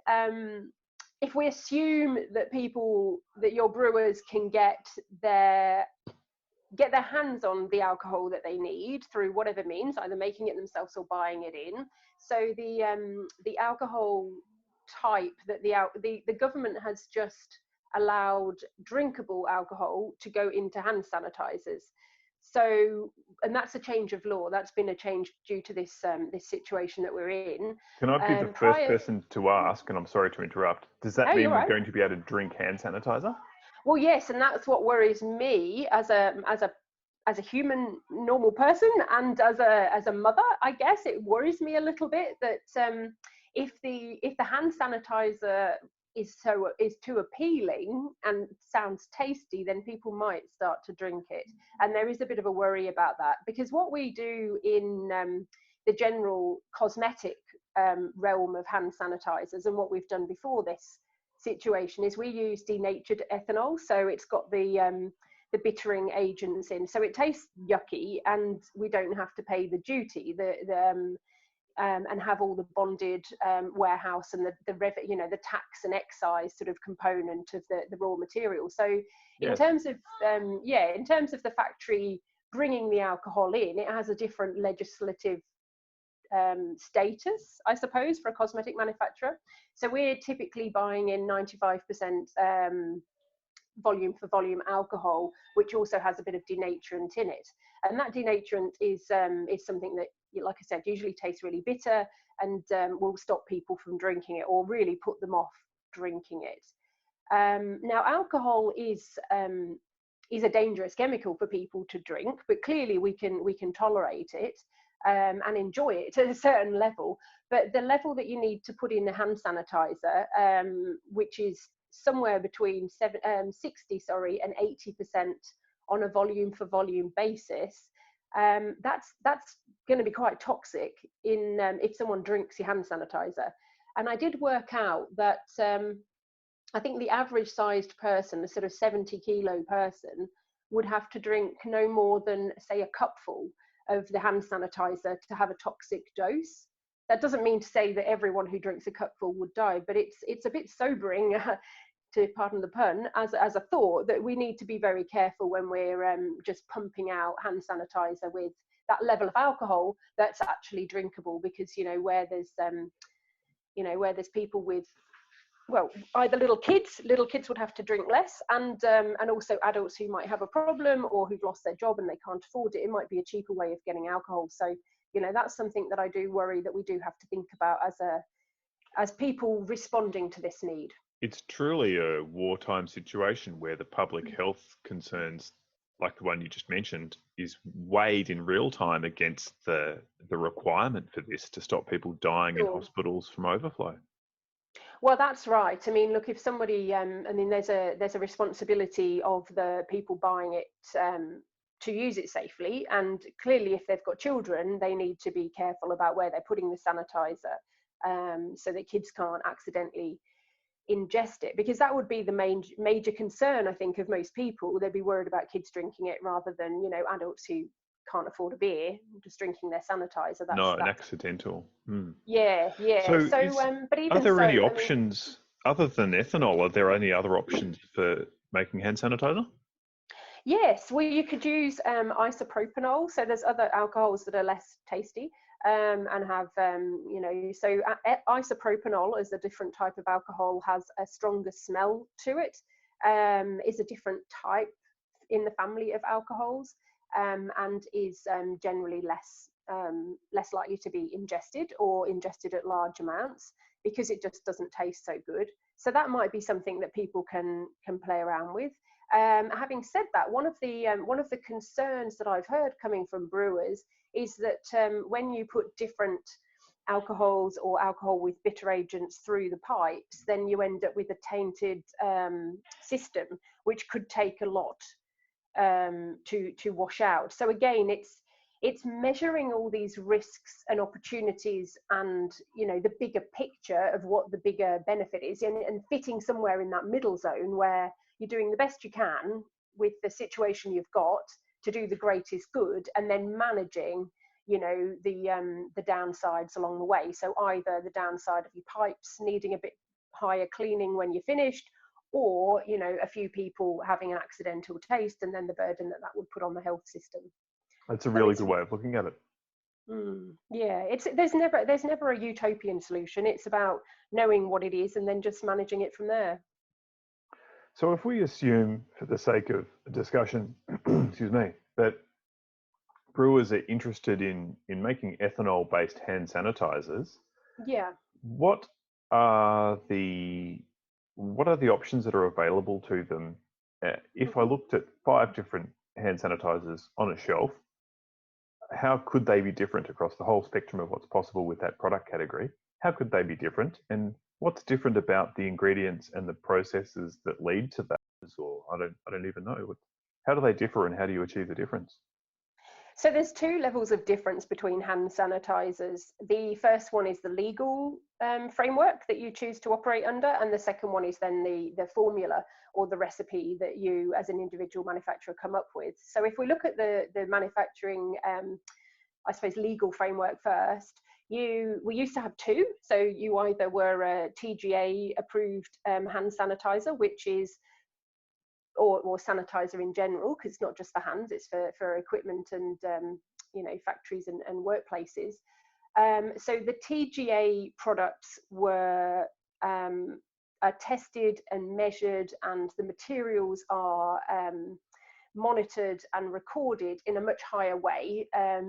if we assume that your brewers can get their hands on the alcohol that they need through whatever means, either making it themselves or buying it in. So the alcohol type that the government has just allowed drinkable alcohol to go into hand sanitizers. So, and that's a change of law. That's been a change due to this this situation that we're in. Can I be the first person to ask, and I'm sorry to interrupt, does that mean we're going to be able to drink hand sanitizer? Well, yes, and that's what worries me as a human, normal person, and as a mother. I guess it worries me a little bit that if the hand sanitizer is too appealing and sounds tasty, then people might start to drink it. And there is a bit of a worry about that, because what we do in the general cosmetic realm of hand sanitizers, and what we've done before this situation, is we use denatured ethanol. So it's got the bittering agents in, so it tastes yucky, and we don't have to pay the duty, and have all the bonded warehouse and the tax and excise sort of component of the raw material. So in terms of the factory bringing the alcohol in, it has a different legislative status, I suppose, for a cosmetic manufacturer. So we're typically buying in 95% volume for volume alcohol, which also has a bit of denaturant in it. And that denaturant is something that, like I said, usually tastes really bitter and will stop people from drinking it, or really put them off drinking it. Now, alcohol is a dangerous chemical for people to drink, but clearly we can tolerate it and enjoy it at a certain level. But the level that you need to put in the hand sanitizer, which is somewhere between 60 and 80% on a volume for volume basis, that's going to be quite toxic if someone drinks your hand sanitizer. And I did work out that I think the average sized person, a sort of 70 kilo person, would have to drink no more than, say, a cupful of the hand sanitizer to have a toxic dose. That doesn't mean to say that everyone who drinks a cupful would die, but it's a bit sobering, to pardon the pun, as a thought, that we need to be very careful when we're just pumping out hand sanitizer with that level of alcohol that's actually drinkable. Because where there's people with, well, either little kids would have to drink less, and also adults who might have a problem or who've lost their job and they can't afford it. It might be a cheaper way of getting alcohol. So that's something that I do worry that we do have to think about as people responding to this need. It's truly a wartime situation where the public health concerns, like the one you just mentioned, is weighed in real time against the requirement for this to stop people dying in hospitals from overflow. Well, that's right. I mean, look, if somebody, there's a responsibility of the people buying it to use it safely, and clearly, if they've got children, they need to be careful about where they're putting the sanitizer, so that kids can't accidentally ingest it, because that would be the major concern, I think, of most people. They'd be worried about kids drinking it rather than adults who can't afford a beer just drinking their sanitizer. An accidental. Yeah. So but even are there any options other than ethanol? Are there any other options for making hand sanitizer? Yes, well, you could use isopropanol. So there's other alcohols that are less tasty and have, so isopropanol is a different type of alcohol, has a stronger smell to it, is a different type in the family of alcohols, and is generally less likely to be ingested at large amounts, because it just doesn't taste so good. So that might be something that people can play around with. Having said that, one of the concerns that I've heard coming from brewers is that when you put different alcohols or alcohol with bitter agents through the pipes, then you end up with a tainted system, which could take a lot to wash out. So again, it's measuring all these risks and opportunities, and the bigger picture of what the bigger benefit is, and fitting somewhere in that middle zone where you're doing the best you can with the situation you've got to do the greatest good, and then managing the downsides along the way. So either the downside of your pipes needing a bit higher cleaning when you're finished, or a few people having an accidental taste, and then the burden that would put on the health system. That's a So really good way of looking at it. Yeah, there's never a utopian solution. It's about knowing what it is and then just managing it from there. So if we assume, for the sake of discussion, excuse me, that brewers are interested in making ethanol-based hand sanitizers, Yeah. what are the options that are available to them? If I looked at 5 different hand sanitizers on a shelf, how could they be different across the whole spectrum of what's possible with that product category? How could they be different? And what's different about the ingredients and the processes that lead to that? Or I don't even know. How do they differ, and how do you achieve the difference? So there's 2 levels of difference between hand sanitizers. The first one is the legal framework that you choose to operate under, and the second one is then the formula or the recipe that you as an individual manufacturer come up with. So if we look at the manufacturing, I suppose, legal framework first, we used to have 2. So you either were a TGA approved hand sanitizer, which is or sanitizer in general, because it's not just for hands, it's for equipment and factories and workplaces. So the TGA products were tested and measured, and the materials are monitored and recorded in a much higher way,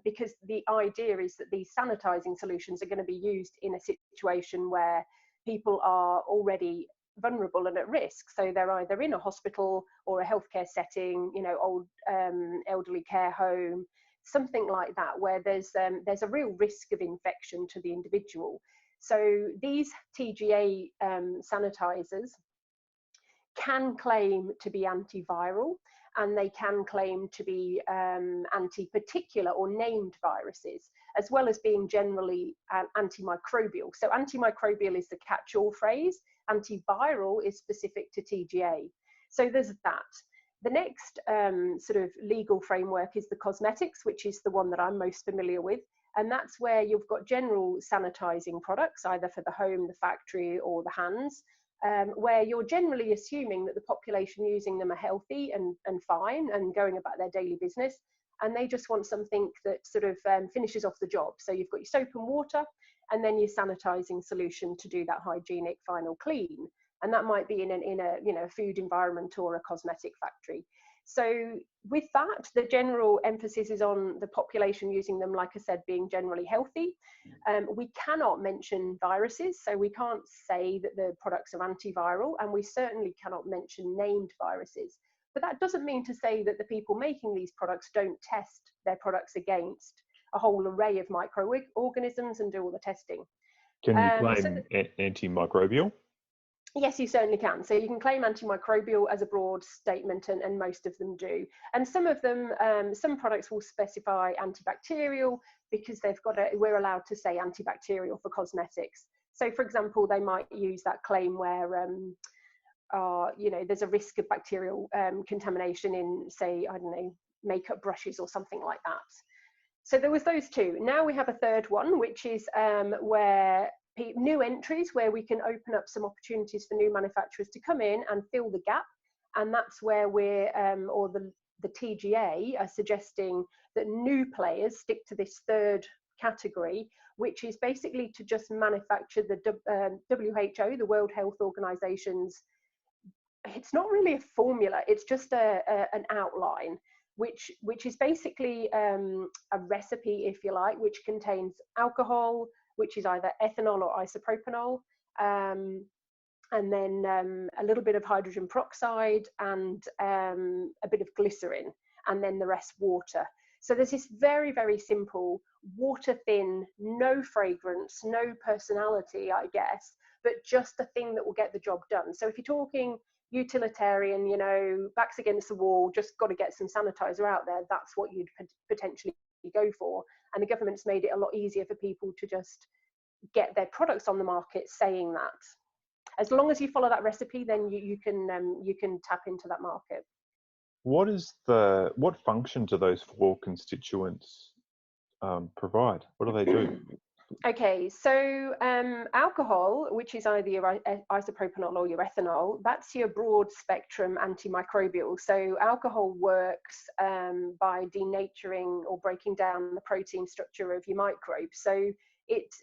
because the idea is that these sanitizing solutions are going to be used in a situation where people are already vulnerable and at risk. So they're either in a hospital or a healthcare setting, old elderly care home, something like that, where there's a real risk of infection to the individual. So these TGA sanitizers can claim to be antiviral, and they can claim to be anti-particular or named viruses, as well as being generally antimicrobial. So antimicrobial is the catch-all phrase. Antiviral is specific to TGA. So there's that. The next sort of legal framework is the cosmetics, which is the one that I'm most familiar with. And that's where you've got general sanitizing products, either for the home, the factory, or the hands, where you're generally assuming that the population using them are healthy and fine and going about their daily business. And they just want something that sort of finishes off the job. So you've got your soap and water, and then your sanitizing solution to do that hygienic final clean. And that might be in a food environment or a cosmetic factory. So with that, the general emphasis is on the population using them, like I said, being generally healthy. We cannot mention viruses, so we can't say that the products are antiviral, and we certainly cannot mention named viruses. But that doesn't mean to say that the people making these products don't test their products against a whole array of microorganisms and do all the testing. Can you claim antimicrobial? Yes, you certainly can. So you can claim antimicrobial as a broad statement, and most of them do. And some of them, some products will specify antibacterial, because we're allowed to say antibacterial for cosmetics. So for example, they might use that claim where, there's a risk of bacterial contamination in, say, I don't know, makeup brushes or something like that. So there was those 2. Now we have a third one, which is where new entries, where we can open up some opportunities for new manufacturers to come in and fill the gap. And that's where we're, or the TGA are suggesting that new players stick to this third category, which is basically to just manufacture the WHO, the World Health Organization's, it's not really a formula, it's just an outline, which is basically a recipe, if you like, which contains alcohol, which is either ethanol or isopropanol, and then a little bit of hydrogen peroxide and a bit of glycerin, and then the rest water. So there's this very, very simple, water thin, no fragrance, no personality, I guess, but just a thing that will get the job done. So if you're talking utilitarian, backs against the wall, just got to get some sanitizer out there, that's what you'd potentially go for. And the government's made it a lot easier for people to just get their products on the market saying that. As long as you follow that recipe, then you can tap into that market. What function do those 4 constituents provide? What do they do? Okay, so alcohol, which is either your isopropanol or your ethanol, that's your broad spectrum antimicrobial. So alcohol works by denaturing or breaking down the protein structure of your microbes. So it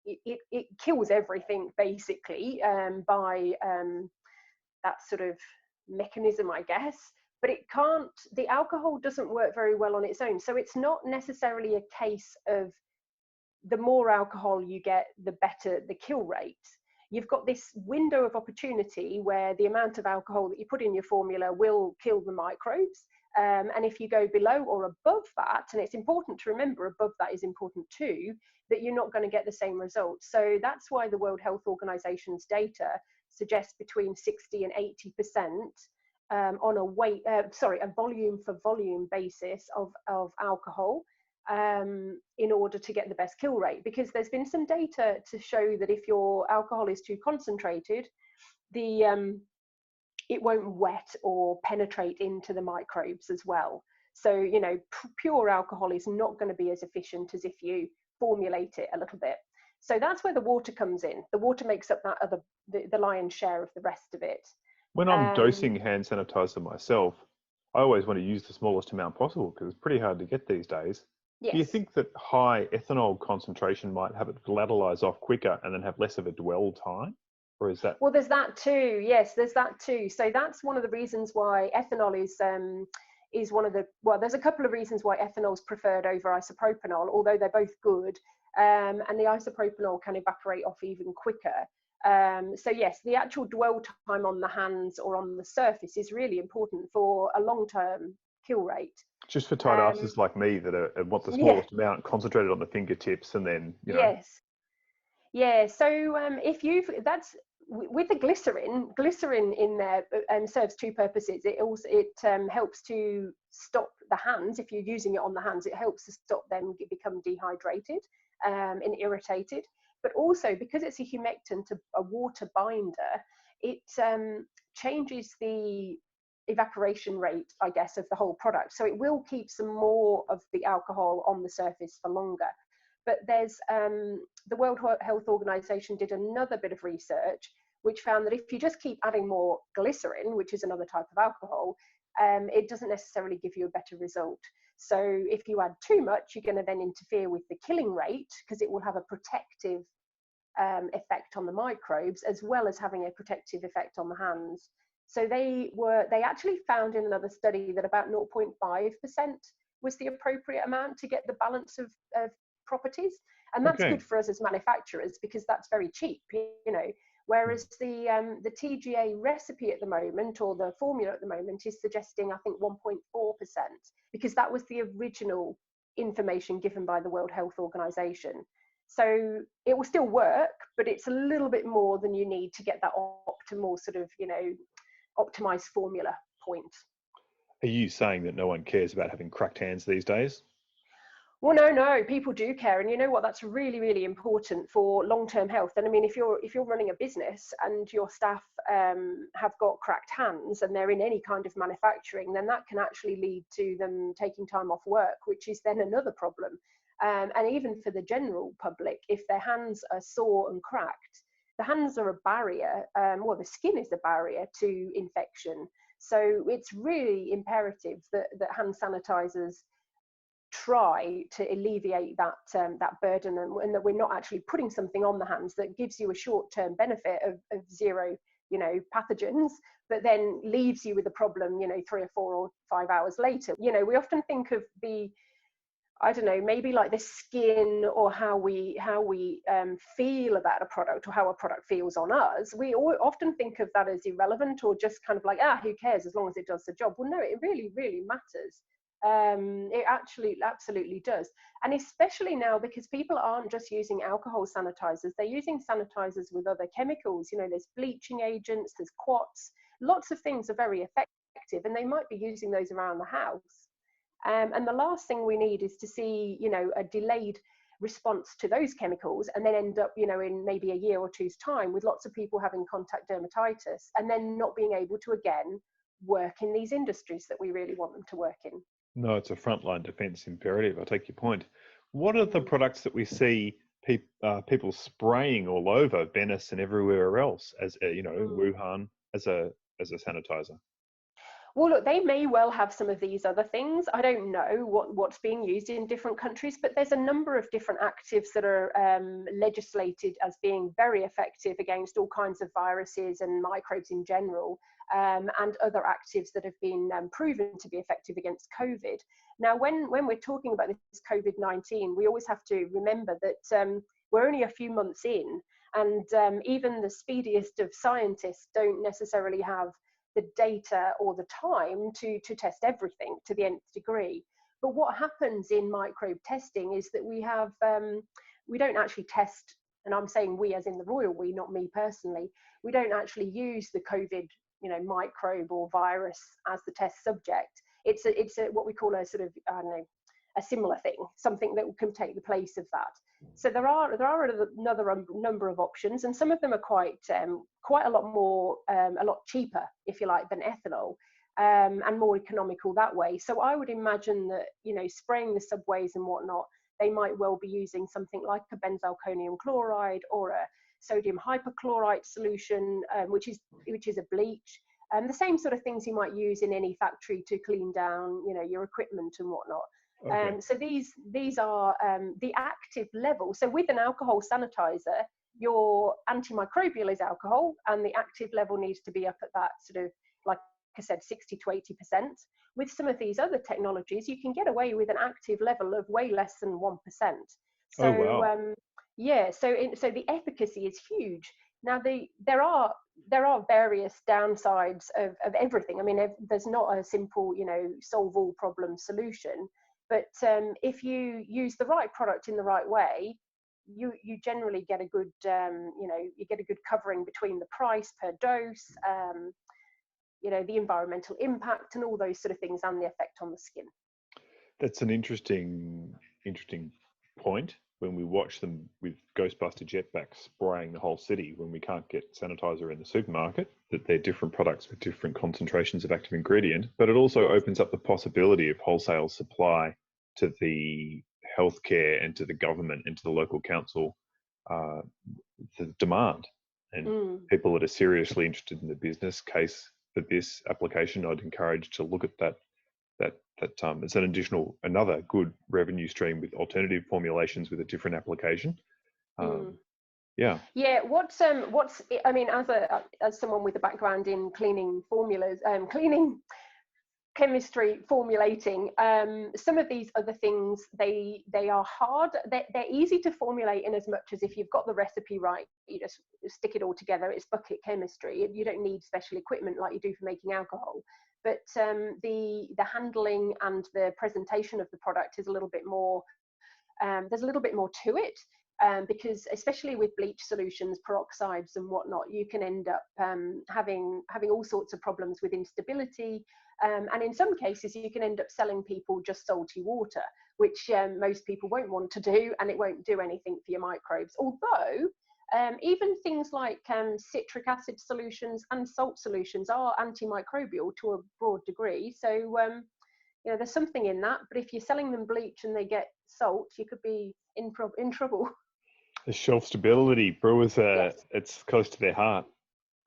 it kills everything basically by that sort of mechanism, I guess. But it can't. The alcohol doesn't work very well on its own. So it's not necessarily a case of the more alcohol you get, the better the kill rate. You've got this window of opportunity where the amount of alcohol that you put in your formula will kill the microbes. And if you go below or above that, and it's important to remember above that is important too, that you're not going to get the same results. So that's why the World Health Organization's data suggests between 60 and 80% on a volume for volume basis of alcohol in order to get the best kill rate, because there's been some data to show that if your alcohol is too concentrated, it won't wet or penetrate into the microbes as well. So, you know, pure alcohol is not going to be as efficient as if you formulate it a little bit. So that's where the water comes in. The water makes up that the lion's share of the rest of it. When I'm dosing hand sanitizer myself, I always want to use the smallest amount possible because it's pretty hard to get these days. Yes. Do you think that high ethanol concentration might have it volatilize off quicker and then have less of a dwell time? Or is that? Well, there's that too. Yes, there's that too. So that's one of the reasons why ethanol is one of the, well, there's a couple of reasons why ethanol is preferred over isopropanol, although they're both good. And the isopropanol can evaporate off even quicker. So yes, the actual dwell time on the hands or on the surface is really important for a long-term kill rate. Just for tight asses like me that want the smallest amount concentrated on the fingertips and then, you know. Yes. Yeah, so if you've, that's, with the glycerin in there serves two purposes. It helps to stop the hands. If you're using it on the hands, it helps to stop them become dehydrated and irritated. But also because it's a humectant, a water binder, it changes the evaporation rate, I guess, of the whole product. So it will keep some more of the alcohol on the surface for longer. But there's the World Health Organization did another bit of research which found that if you just keep adding more glycerin, which is another type of alcohol, it doesn't necessarily give you a better result. So if you add too much, you're going to then interfere with the killing rate because it will have a protective effect on the microbes as well as having a protective effect on the hands. So they actually found in another study that about 0.5% was the appropriate amount to get the balance of properties, and that's good for us as manufacturers because that's very cheap, you know. Whereas the TGA recipe at the moment, or the formula at the moment, is suggesting I think 1.4%, because that was the original information given by the World Health Organization. So it will still work, but it's a little bit more than you need to get that optimal sort of, you know, optimized formula point. Are you saying that no one cares about having cracked hands these days? Well, no, people do care, and you know what? That's really, really important for long-term health. And I mean, if you're running a business and your staff have got cracked hands and they're in any kind of manufacturing, then that can actually lead to them taking time off work, which is then another problem. And even for the general public, if their hands are sore and cracked, the hands are a barrier. Well, the skin is a barrier to infection. So it's really imperative that hand sanitizers try to alleviate that burden, and that we're not actually putting something on the hands that gives you a short-term benefit of zero, you know, pathogens, but then leaves you with a problem, you know, 3 or 4 or 5 hours later. You know, we often think of I don't know, maybe like the skin or how we feel about a product, or how a product feels on us. We often think of that as irrelevant, or just kind of like, who cares as long as it does the job. Well, no, it really, really matters. It actually absolutely does. And especially now, because people aren't just using alcohol sanitizers, they're using sanitizers with other chemicals. You know, there's bleaching agents, there's quats, lots of things are very effective, and they might be using those around the house. And the last thing we need is to see, you know, a delayed response to those chemicals, and then end up, you know, in maybe a year or two's time with lots of people having contact dermatitis, and then not being able to again work in these industries that we really want them to work in. No, it's a frontline defence imperative. I take your point. What are the products that we see people spraying all over Venice and everywhere else, as Wuhan, as a sanitizer? Well, look, they may well have some of these other things. I don't know what's being used in different countries, but there's a number of different actives that are legislated as being very effective against all kinds of viruses and microbes in general, and other actives that have been proven to be effective against COVID. Now, when we're talking about this COVID-19, we always have to remember that we're only a few months in, and even the speediest of scientists don't necessarily have the data or the time to test everything to the nth degree. But what happens in microbe testing is that we don't actually test, and I'm saying we as in the royal we, not me personally, we don't actually use the COVID microbe or virus as the test subject. It's a what we call a sort of, I don't know, a similar thing, something that can take the place of that. So there are another number of options, and some of them are quite a lot more, a lot cheaper, if you like, than ethanol, and more economical that way. So I would imagine that spraying the subways and whatnot, they might well be using something like a benzalkonium chloride or a sodium hypochlorite solution, which is a bleach. The same sort of things you might use in any factory to clean down your equipment and whatnot. Okay. So these are the active level. So with an alcohol sanitizer, your antimicrobial is alcohol, and the active level needs to be up at that sort of, like I said, 60 to 80%. With some of these other technologies, you can get away with an active level of way less than 1%. So Oh, wow. yeah, so the efficacy is huge. Now there are various downsides of everything. I mean, there's not a simple solve all problem solution. But if you use the right product in the right way, you generally get a good you get a good covering between the price per dose, the environmental impact and all those sort of things, and the effect on the skin. That's an interesting point. When we watch them with Ghostbuster jetpacks spraying the whole city when we can't get sanitizer in the supermarket, that they're different products with different concentrations of active ingredient, but it also opens up the possibility of wholesale supply to the healthcare and to the government and to the local council, the demand. And people that are seriously interested in the business case for this application, I'd encourage to look at that. It's another good revenue stream with alternative formulations with a different application. Yeah. What's I mean, as someone with a background in cleaning formulas, cleaning chemistry, formulating, some of these other things, they are hard. They're easy to formulate in as much as if you've got the recipe right, you just stick it all together. It's bucket chemistry. You don't need special equipment like you do for making alcohol. But the handling and the presentation of the product is a little bit more, there's a little bit more to it, because especially with bleach solutions, peroxides and whatnot, you can end up having all sorts of problems with instability, and in some cases you can end up selling people just salty water, which most people won't want to do, and it won't do anything for your microbes. Although even things like citric acid solutions and salt solutions are antimicrobial to a broad degree. So there's something in that. But if you're selling them bleach and they get salt, you could be in trouble. The shelf stability, brewers, Yes. it's close to their heart.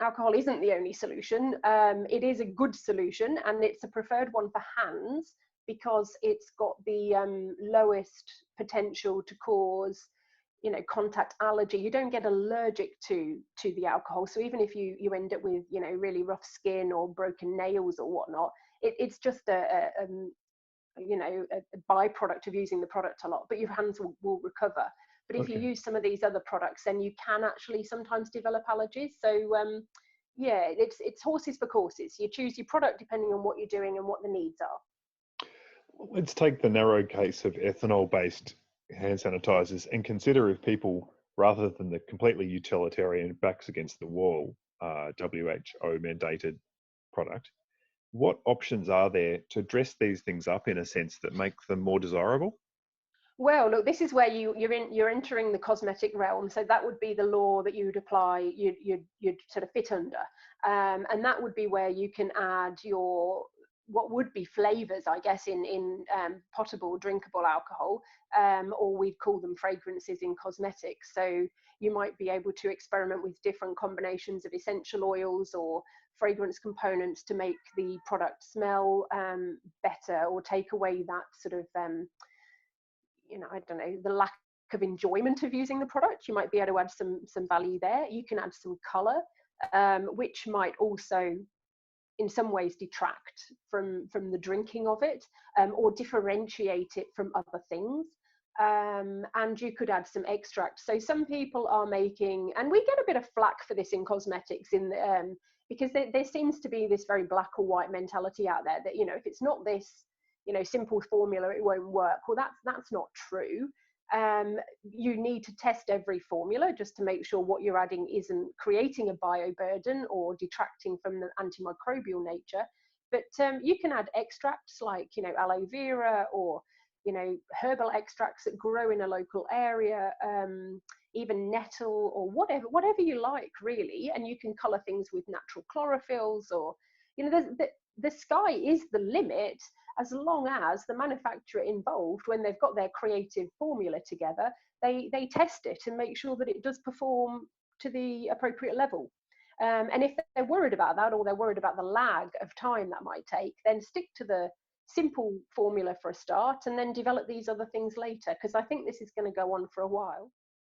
Alcohol isn't the only solution. It is a good solution, and it's a preferred one for hands because it's got the lowest potential to cause contact allergy. You don't get allergic to the alcohol, so even if you end up with really rough skin or broken nails or whatnot, it's just a byproduct of using the product a lot, but your hands will recover. But if you use some of these other products, then you can actually sometimes develop allergies. So it's horses for courses. You choose your product depending on what you're doing and what the needs are. Let's take the narrow case of ethanol-based hand sanitizers and consider if people, rather than the completely utilitarian backs against the wall WHO mandated product, what options are there to dress these things up in a sense that make them more desirable? Well, look, this is where you're entering the cosmetic realm. So that would be the law that you'd apply, you'd sort of fit under, and that would be where you can add your what would be flavors, I guess, in potable, drinkable alcohol, or we'd call them fragrances in cosmetics. So you might be able to experiment with different combinations of essential oils or fragrance components to make the product smell better, or take away that sort of, I don't know, the lack of enjoyment of using the product. You might be able to add some value there. You can add some color, which might also in some ways detract from the drinking of it, or differentiate it from other things. And you could add some extract. So some people are making, and we get a bit of flack for this in cosmetics, because there seems to be this very black or white mentality out there that, if it's not this, simple formula, it won't work. Well, that's not true. You need to test every formula just to make sure what you're adding isn't creating a bioburden or detracting from the antimicrobial nature. But you can add extracts like, aloe vera, or herbal extracts that grow in a local area, even nettle, or whatever you like, really. And you can color things with natural chlorophylls, or the sky is the limit, as long as the manufacturer involved, when they've got their creative formula together, they test it and make sure that it does perform to the appropriate level. And if they're worried about that, or they're worried about the lag of time that might take, then stick to the simple formula for a start, and then develop these other things later, because I think this is going to go on for a while.